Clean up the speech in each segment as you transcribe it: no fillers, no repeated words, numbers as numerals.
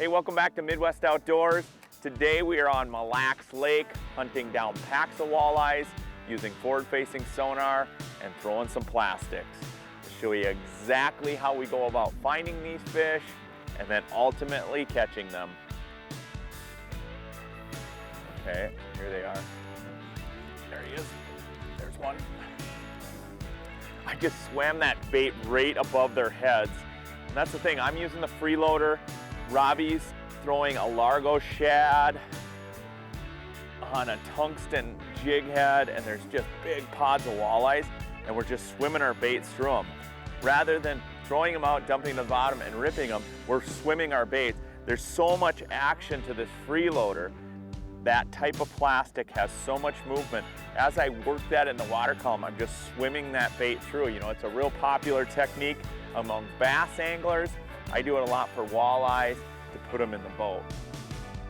Hey, welcome back to Midwest Outdoors. Today we are on Mille Lake hunting down packs of walleyes using forward-facing sonar and throwing some plastics. I'll show you exactly how we go about finding these fish and then ultimately catching them. Okay, here they are. There he is. There's one. I just swam that bait right above their heads. And that's the thing, I'm using the freeloader. Robbie's throwing a Largo shad on a tungsten jig head, and there's just big pods of walleyes, and we're just swimming our baits through them. Rather than throwing them out, dumping to the bottom, and ripping them, we're swimming our baits. There's so much action to this freeloader. That type of plastic has so much movement. As I work that in the water column, I'm just swimming that bait through. You know, it's a real popular technique among bass anglers. I do it a lot for walleyes to put them in the boat.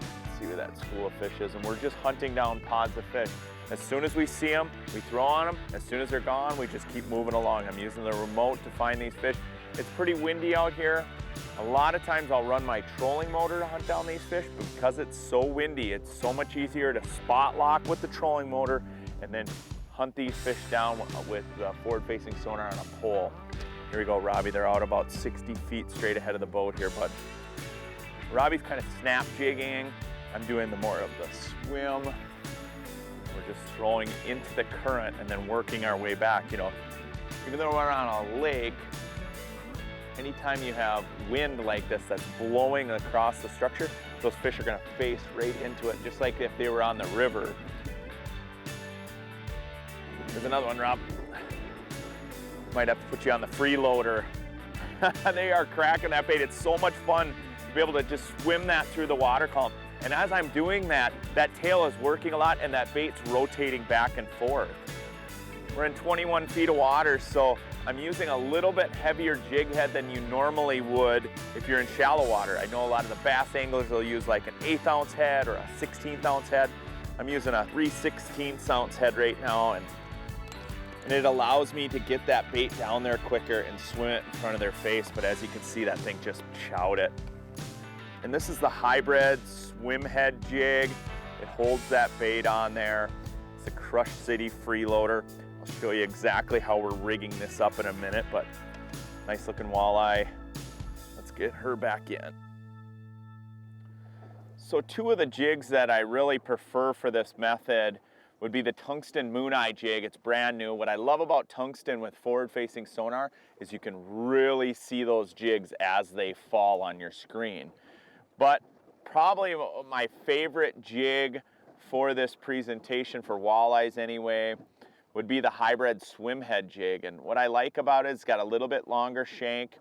Let's see where that school of fish is, and we're just hunting down pods of fish. As soon as we see them, we throw on them. As soon as they're gone, we just keep moving along. I'm using the remote to find these fish. It's pretty windy out here. A lot of times I'll run my trolling motor to hunt down these fish, but because it's so windy, it's so much easier to spot lock with the trolling motor and then hunt these fish down with forward-facing sonar on a pole. Here we go, Robbie. They're out about 60 feet straight ahead of the boat here, bud. Robbie's kind of snap jigging. I'm doing the more of the swim. We're just throwing into the current and then working our way back. You know, even though we're on a lake, anytime you have wind like this that's blowing across the structure, those fish are gonna face right into it, just like if they were on the river. There's another one, Rob. Might have to put you on the freeloader. They are cracking that bait. It's so much fun to be able to just swim that through the water column. And as I'm doing that, that tail is working a lot and that bait's rotating back and forth. We're in 21 feet of water, so I'm using a little bit heavier jig head than you normally would if you're in shallow water. I know a lot of the bass anglers will use like an 1/8 ounce head or a 1/16 ounce head. I'm using a 3/16 ounce head right now, and it allows me to get that bait down there quicker and swim it in front of their face. But as you can see, that thing just chowed it. And this is the hybrid swim head jig. It holds that bait on there. It's a Crush City freeloader. I'll show you exactly how we're rigging this up in a minute, but nice looking walleye. Let's get her back in. So two of the jigs that I really prefer for this method would be the tungsten moon eye jig. It's brand new. What I love about tungsten with forward-facing sonar is you can really see those jigs as they fall on your screen. But probably my favorite jig for this presentation, for walleyes anyway, would be the hybrid swim head jig. And what I like about it, it's got a little bit longer shank.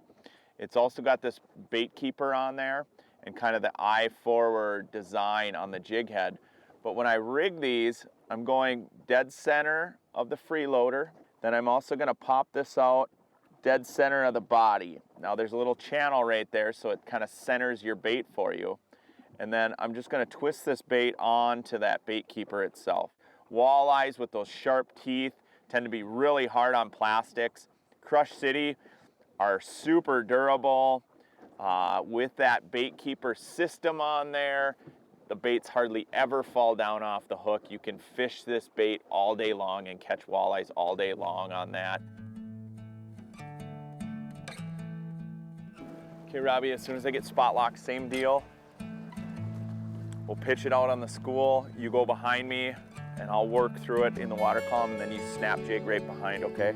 It's also got this bait keeper on there and kind of the eye forward design on the jig head. But when I rig these, I'm going dead center of the freeloader. Then I'm also gonna pop this out dead center of the body. Now there's a little channel right there, so it kind of centers your bait for you. And then I'm just gonna twist this bait onto that bait keeper itself. Walleyes with those sharp teeth tend to be really hard on plastics. Crush City are super durable. With that bait keeper system on there, the baits hardly ever fall down off the hook. You can fish this bait all day long and catch walleyes all day long on that. Okay, Robbie, as soon as I get spot locked, same deal. We'll pitch it out on the school. You go behind me and I'll work through it in the water column, and then you snap jig right behind, okay?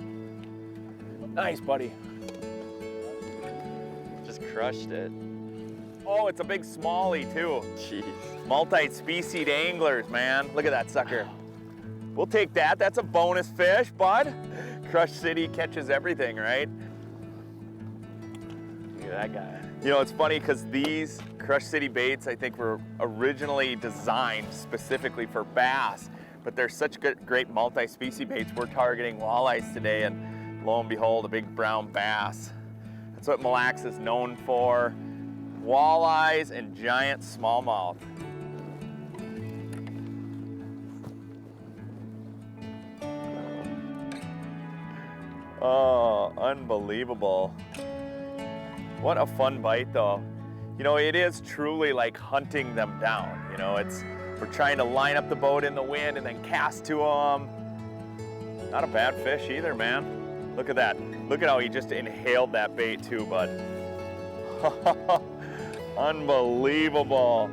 Nice, buddy. Just crushed it. Oh, it's a big smallie too. Jeez. Multi-species anglers, man. Look at that sucker. We'll take that. That's a bonus fish, bud. Crush City catches everything, right? Look at that guy. You know, it's funny because these Crush City baits, I think, were originally designed specifically for bass, but they're such great multi-species baits. We're targeting walleyes today, and lo and behold, a big brown bass. That's what Mille Lake is known for. Walleyes and giant smallmouth. Oh, unbelievable. What a fun bite though. You know, it is truly like hunting them down. You know, we're trying to line up the boat in the wind and then cast to them. Not a bad fish either, man. Look at that. Look at how he just inhaled that bait too, bud. Unbelievable.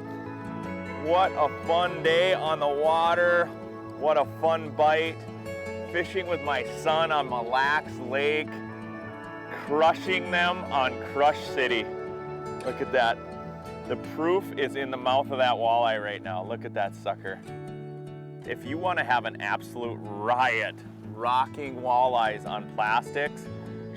What a fun day on the water. What a fun bite. Fishing with my son on Mille Lake. Crushing them on Crush City. Look at that. The proof is in the mouth of that walleye right now. Look at that sucker. If you want to have an absolute riot rocking walleyes on plastics,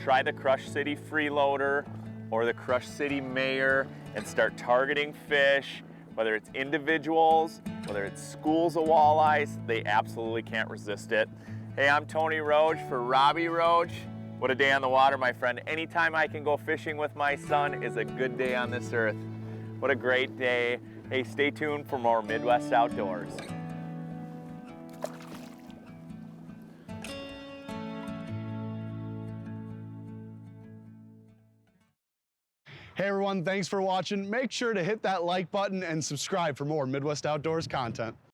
try the Crush City freeloader or the Crush City Mayor and start targeting fish, whether it's individuals, whether it's schools of walleyes, they absolutely can't resist it. Hey, I'm Tony Roach for Robbie Roach. What a day on the water, my friend. Anytime I can go fishing with my son is a good day on this earth. What a great day. Hey, stay tuned for more Midwest Outdoors. Hey everyone, thanks for watching. Make sure to hit that like button and subscribe for more Midwest Outdoors content.